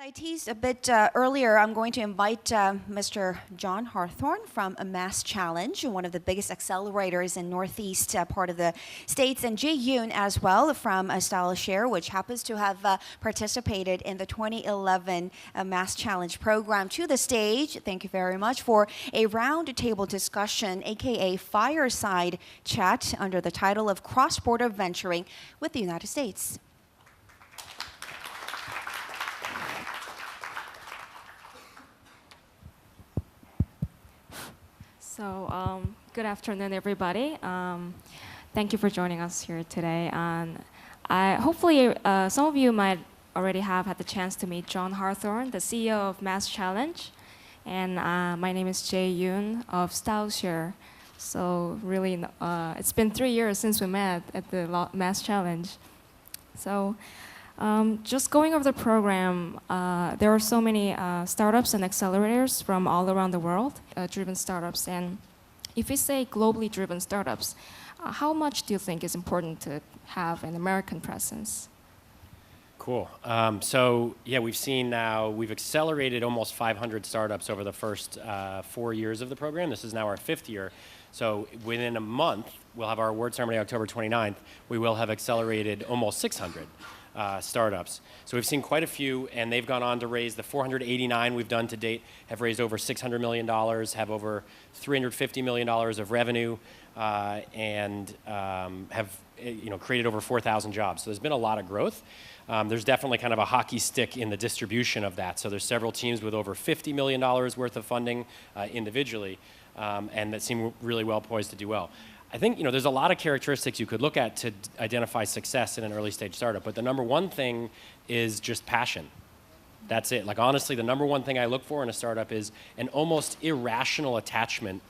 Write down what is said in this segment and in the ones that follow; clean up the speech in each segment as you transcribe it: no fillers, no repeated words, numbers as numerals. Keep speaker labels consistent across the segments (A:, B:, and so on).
A: I teased a bit earlier, I'm going to invite Mr. John Harthorne from MassChallenge, one of the biggest accelerators in northeast part of the states, and Jayoung Yoon as well from StyleShare, which happens to have participated in the 2011 MassChallenge program, to the stage. Thank you very much for a roundtable discussion, aka Fireside Chat, under the title of Cross-Border Venturing with the United States.
B: So, good afternoon, everybody. Thank you for joining us here today. And hopefully, some of you might already have had the chance to meet John Harthorne, the CEO of MassChallenge. And my name is Jayoung Yoon of StyleShare. So really, it's been 3 years since we met at the MassChallenge. So just going over the program, there are so many startups and accelerators from all around the world, driven startups. And if we say globally driven startups, how much do you think is important to have an American presence?
C: Cool. So yeah, we've accelerated almost 500 startups over the first 4 years of the program. This is now our 5th year. So within a month, we'll have our award ceremony October 29th. We will have accelerated almost 600 startups. So we've seen quite a few, and they've gone on to raise the 489 we've done to date, have raised over $600 million, have over $350 million of revenue, and have created over 4,000 jobs. So there's been a lot of growth. There's definitely kind of a hockey stick in the distribution of that. So there's several teams with over $50 million worth of funding individually, and that seem really well poised to do well. I think there's a lot of characteristics you could look at to identify success in an early stage startup, but the number one thing is just passion. That's it. Like honestly, the number one thing I look for in a startup is an almost irrational attachment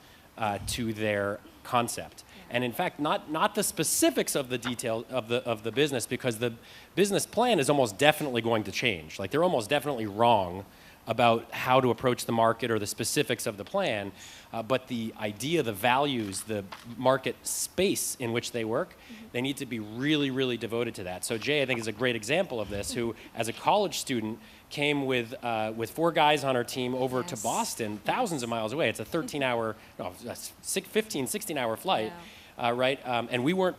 C: to their concept. And in fact, not the specifics of the detail of the business, because the business plan is almost definitely going to change. Like they're almost definitely wrong about how to approach the market or the specifics of the plan, but the idea, the values, the market space in which they work, they need to be really, really devoted to that. So Jay, I think, is a great example of this, who, as a college student, came with 4 guys on our team over to Boston, thousands of miles away. It's a 13-hour, 15, 16-hour flight.
B: Yeah.
C: Right, and we weren't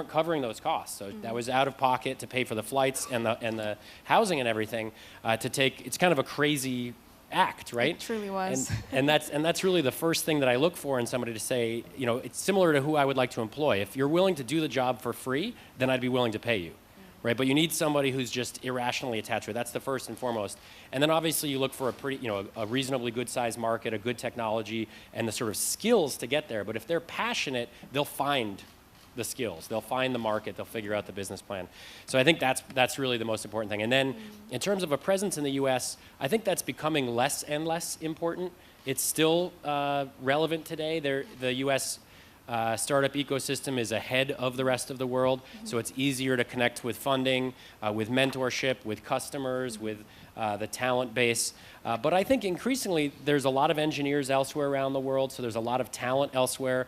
C: covering those costs, so that was out of pocket to pay for the flights and the housing and everything. It's kind of a crazy act, right?
B: It truly was.
C: And that's really the first thing that I look for in somebody to say, it's similar to who I would like to employ. If you're willing to do the job for free, then I'd be willing to pay you. Right, but you need somebody who's just irrationally attached to it. That's the first and foremost. And then obviously you look for a reasonably good sized market, a good technology, and the sort of skills to get there. But if they're passionate, they'll find the skills, they'll find the market, they'll figure out the business plan. So I think that's really the most important thing. And then in terms of a presence in the US, I think that's becoming less and less important. It's still relevant today. The US startup ecosystem is ahead of the rest of the world, so it's easier to connect with funding, with mentorship, with customers, with the talent base. But I think increasingly there's a lot of engineers elsewhere around the world, so there's a lot of talent elsewhere.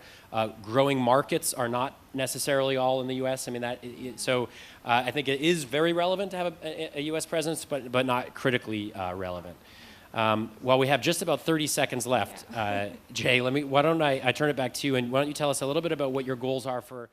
C: Growing markets are not necessarily all in the U.S. I mean, I think it is very relevant to have a U.S. presence, but not critically relevant. While we have just about 30 seconds left, Jay, why don't I turn it back to you, and why don't you tell us a little bit about what your goals are for